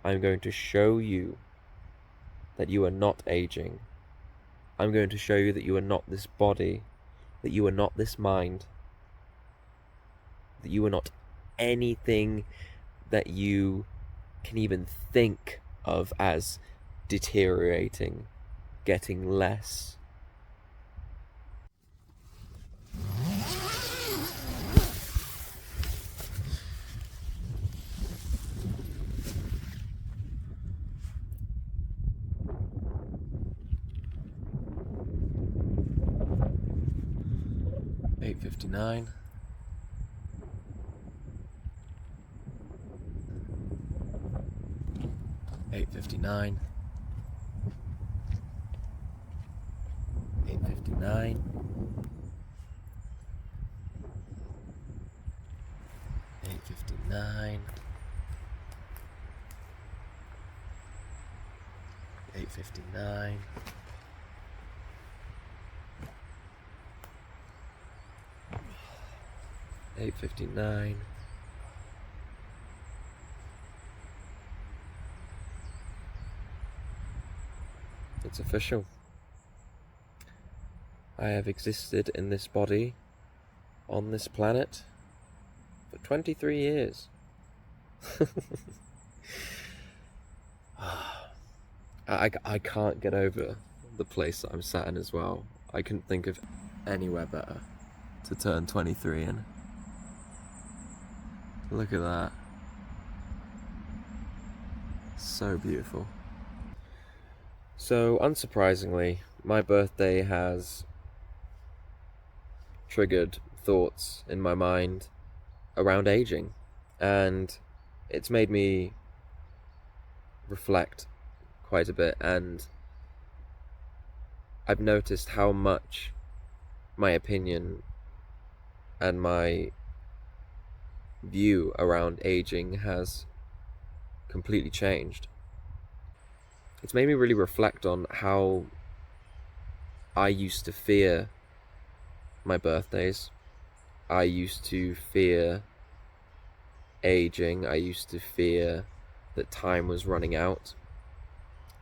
I'm going to show you that you are not aging. I'm going to show you that you are not this body, that you are not this mind, that you are not anything that you can even think of as deteriorating, getting less. $8:59. $8:59. $8:59. $8:59. $8:59. $8:59. It's official. I have existed in this body, on this planet, for 23 years. I can't get over the place that I'm sat in as well. I couldn't think of anywhere better to turn 23 in. Look at that. So beautiful. So, unsurprisingly, my birthday has triggered thoughts in my mind around aging, and it's made me reflect quite a bit, and I've noticed how much my opinion and my view around aging has completely changed. It's made me really reflect on how I used to fear my birthdays. I used to fear aging. I used to fear that time was running out,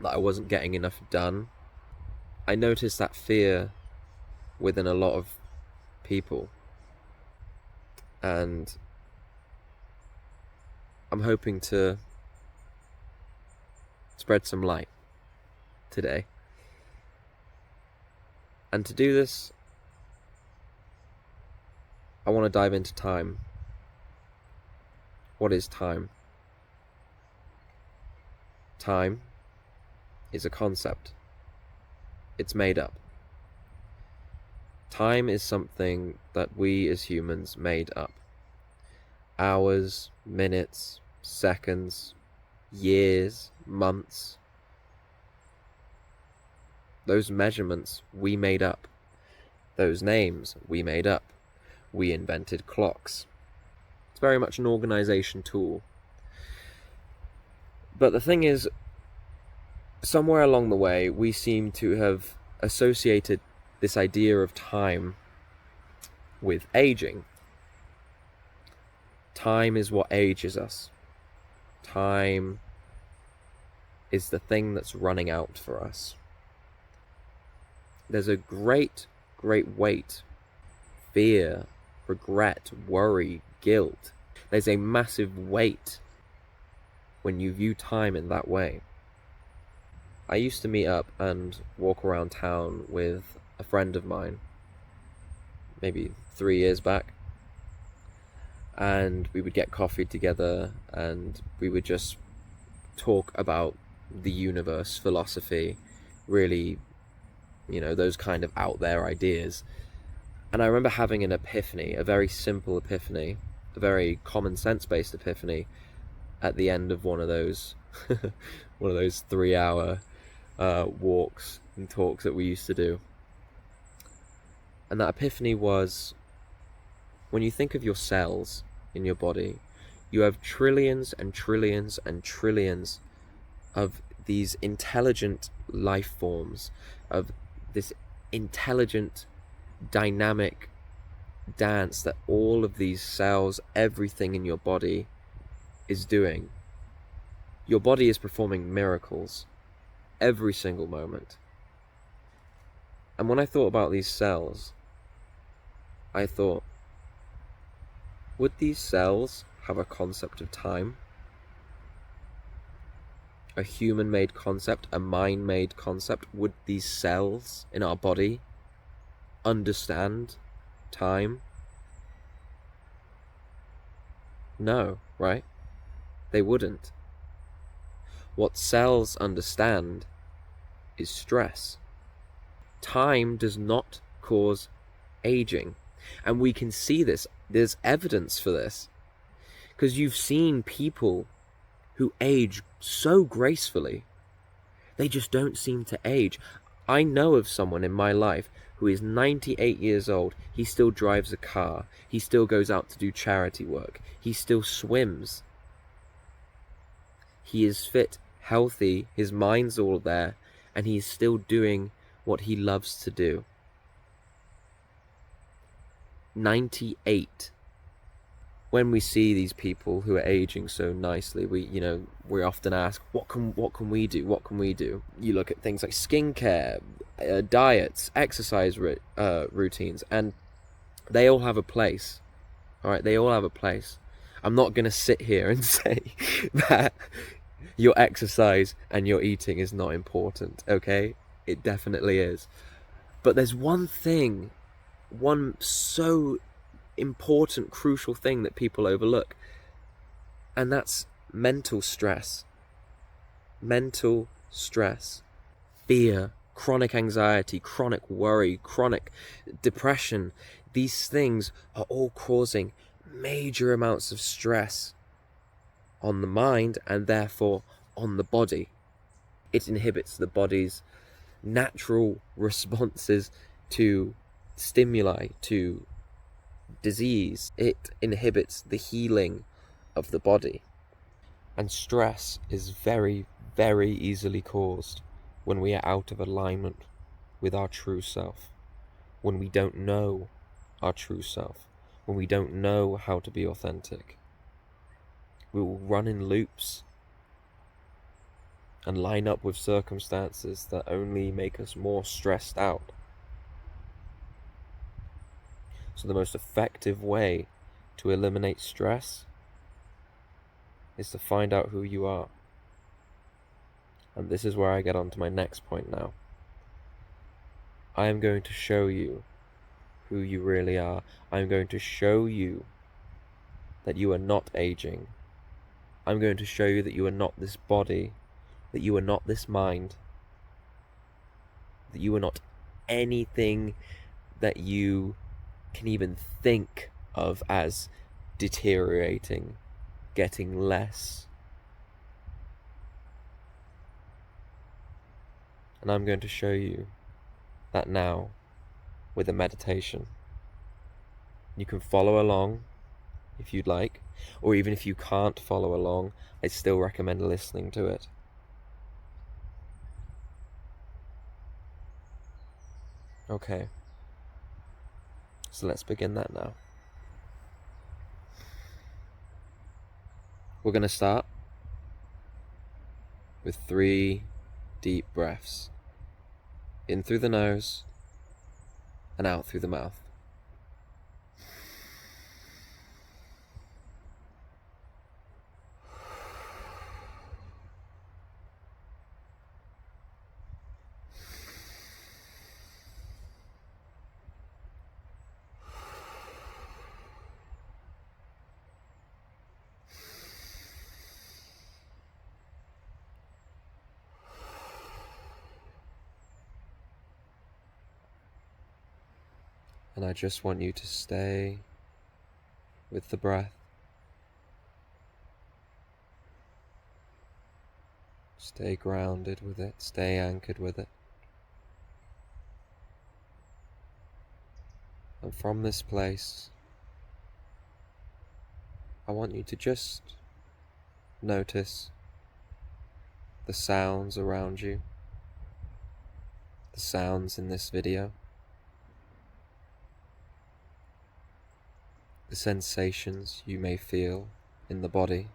that I wasn't getting enough done. I noticed that fear within a lot of people, and I'm hoping to spread some light today. And to do this, I want to dive into time. What is time? Time is a concept. It's made up. Time is something that we as humans made up. Hours, minutes, seconds, years, months. Those measurements we made up. Those names we made up. We invented clocks. It's very much an organization tool. But the thing is, somewhere along the way, we seem to have associated this idea of time with aging. Time is what ages us. Time is the thing that's running out for us. There's a great weight, fear, regret, worry, guilt. There's a massive weight when you view time in that way. I used to meet up and walk around town with a friend of mine, maybe 3 years back, and we would get coffee together and we would just talk about the universe, philosophy, really, those kind of out there ideas. And I remember having an epiphany, a very simple epiphany, a very common sense based epiphany at the end of one of those 3-hour walks and talks that we used to do. And that epiphany was, when you think of your cells in your body, you have trillions and trillions and trillions of these intelligent life forms, of this intelligent, dynamic dance that all of these cells, everything in your body is doing. Your body is performing miracles every single moment. And when I thought about these cells, I thought, would these cells have a concept of time? A human-made concept, a mind-made concept? Would these cells in our body understand time? No, right? They wouldn't. What cells understand is stress. Time does not cause aging. And we can see this. There's evidence for this. Because you've seen people who age so gracefully. They just don't seem to age. I know of someone in my life who is 98 years old. He still drives a car. He still goes out to do charity work. He still swims. He is fit, healthy, his mind's all there, and he's still doing what he loves to do. 98. When we see these people who are aging so nicely, we often ask, what can we do? What can we do? You look at things like skincare, diets, exercise routines, and they all have a place. All right, they all have a place. I'm not going to sit here and say that your exercise and your eating is not important, okay? It definitely is. But there's one thing, one so important, crucial thing that people overlook, and that's mental stress. Mental stress. Fear, chronic anxiety, chronic worry, chronic depression. These things are all causing major amounts of stress on the mind and therefore on the body. It inhibits the body's natural responses to stimuli, to disease. It inhibits the healing of the body. And stress is very, very easily caused when we are out of alignment with our true self, when we don't know our true self, when we don't know how to be authentic. We will run in loops and line up with circumstances that only make us more stressed out. So the most effective way to eliminate stress is to find out who you are. And this is where I get on to my next point now. I am going to show you who you really are. I'm going to show you that you are not aging. I'm going to show you that you are not this body, that you are not this mind, that you are not anything that you can even think of as deteriorating, getting less. And I'm going to show you that now with a meditation. You can follow along if you'd like, or even if you can't follow along, I still recommend listening to it. Okay, so let's begin that now. We're going to start with 3 deep breaths. In through the nose and out through the mouth. And I just want you to stay with the breath. Stay grounded with it, stay anchored with it. And from this place, I want you to just notice the sounds around you, the sounds in this video, the sensations you may feel in the body.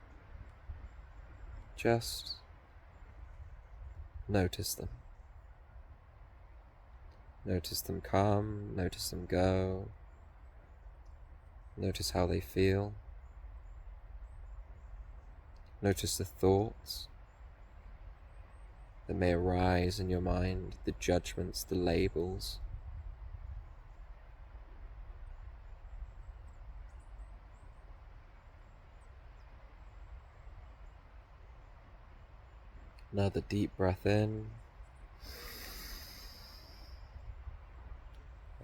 Just notice them. Notice them come, notice them go. Notice how they feel. Notice the thoughts that may arise in your mind, the judgments, the labels. Another deep breath in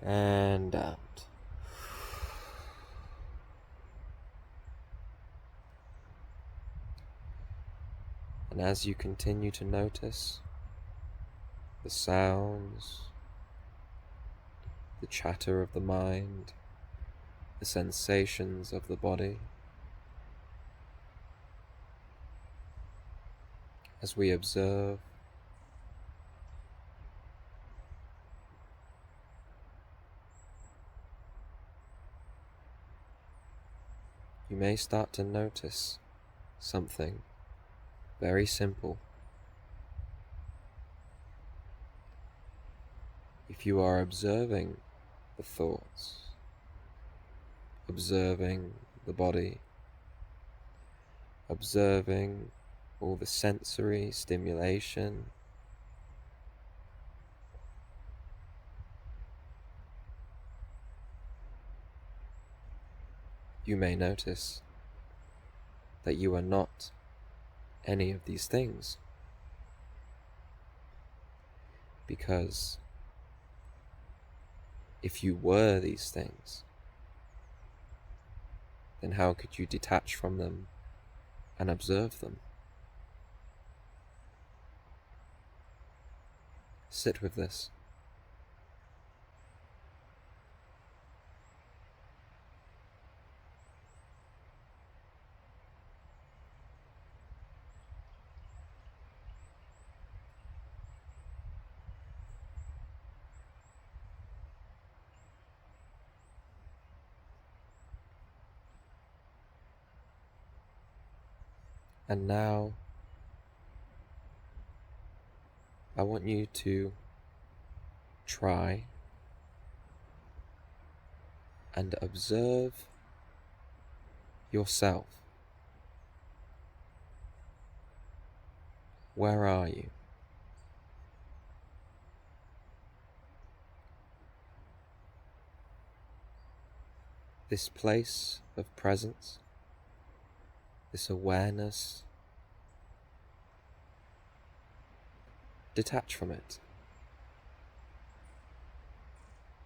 and out. And as you continue to notice the sounds, the chatter of the mind, the sensations of the body, as we observe, you may start to notice something very simple. If you are observing the thoughts, observing the body, observing all the sensory stimulation, you may notice that you are not any of these things, because if you were these things, then how could you detach from them and observe them? Sit with this. And now, I want you to try and observe yourself. Where are you? This place of presence, this awareness, detach from it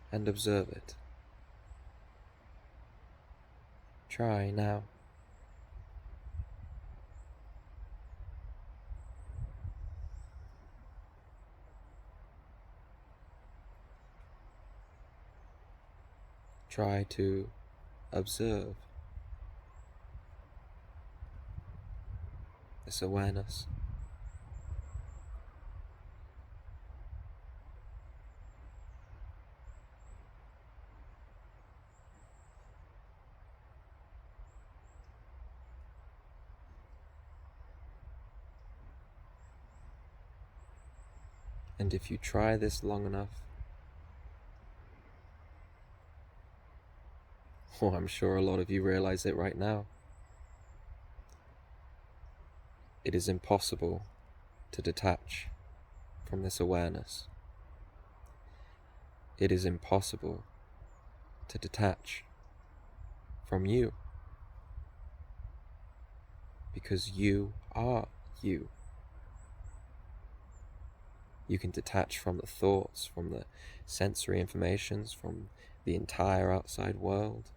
and observe it. Try now. Try to observe this awareness. And if you try this long enough, I'm sure a lot of you realize it right now, it is impossible to detach from this awareness. It is impossible to detach from you, because you are you. You can detach from the thoughts, from the sensory informations, from the entire outside world,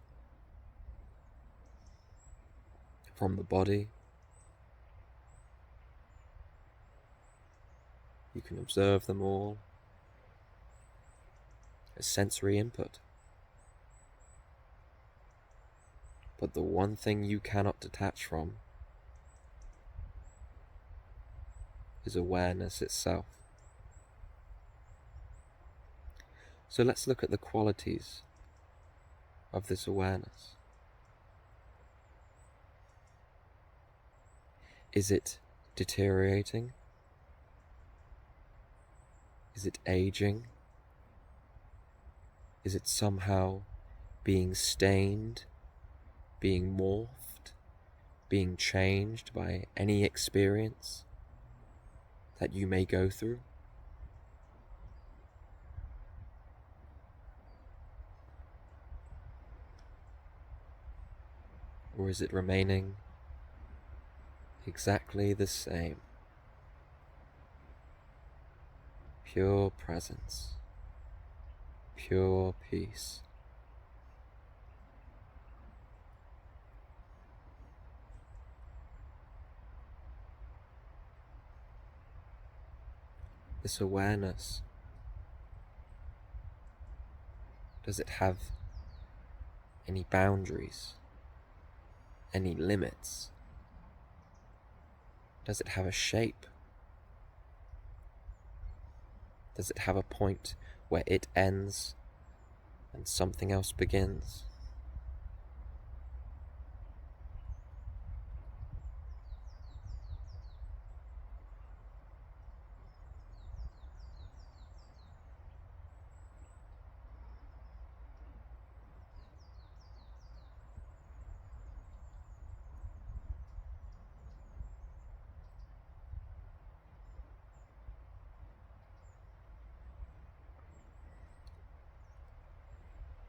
from the body. You can observe them all as sensory input. But the one thing you cannot detach from is awareness itself. So let's look at the qualities of this awareness. Is it deteriorating? Is it aging? Is it somehow being stained, being morphed, being changed by any experience that you may go through? Or is it remaining exactly the same? Pure presence, pure peace. This awareness, does it have any boundaries, any limits? Does it have a shape? Does it have a point where it ends and something else begins?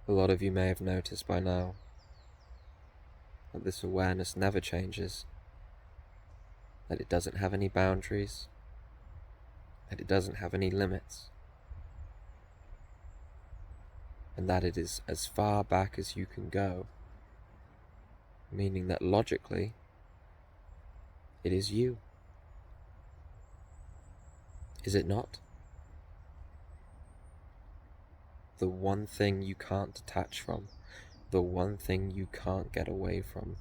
A lot of you may have noticed by now that this awareness never changes, that it doesn't have any boundaries, that it doesn't have any limits, and that it is as far back as you can go, meaning that logically, it is you. Is it not? The one thing you can't detach from, the one thing you can't get away from,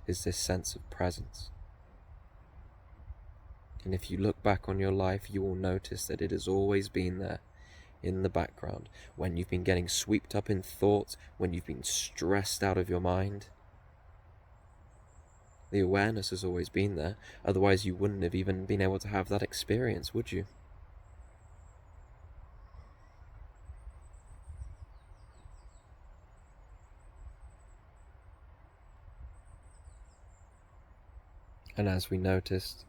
is this sense of presence. And if you look back on your life, you will notice that it has always been there, in the background, when you've been getting swept up in thoughts, when you've been stressed out of your mind. The awareness has always been there, otherwise you wouldn't have even been able to have that experience, would you? And as we noticed,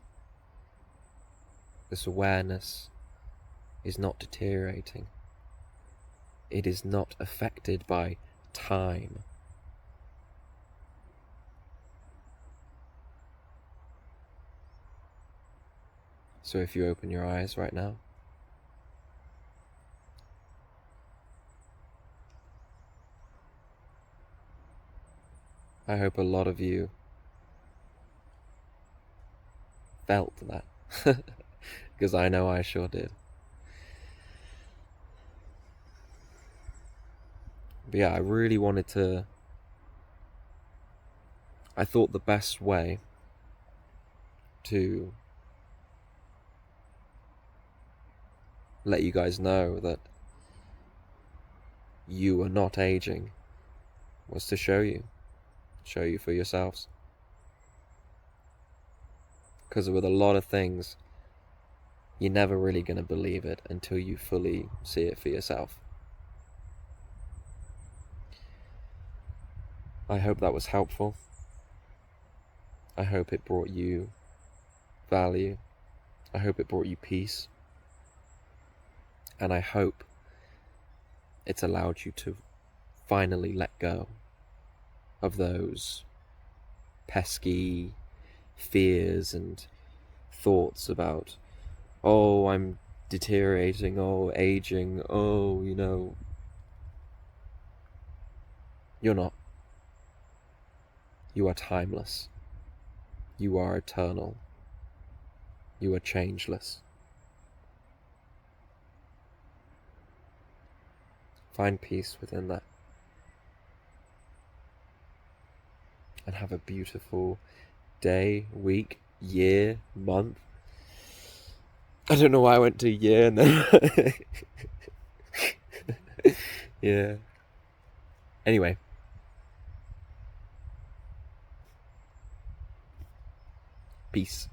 this awareness is not deteriorating. It is not affected by time. So if you open your eyes right now, I hope a lot of you felt that, because I know I sure did. But yeah, I thought the best way to let you guys know that you are not aging was to show you for yourselves. Because with a lot of things, you're never really going to believe it until you fully see it for yourself. I hope that was helpful. I hope it brought you value. I hope it brought you peace. And I hope it's allowed you to finally let go of those pesky fears and thoughts about, oh, I'm deteriorating, oh, aging, oh, you're not. You are timeless. You are eternal. You are changeless. Find peace within that. And have a beautiful day, week, year, month. I don't know why I went to year and then... Yeah. Anyway. Peace.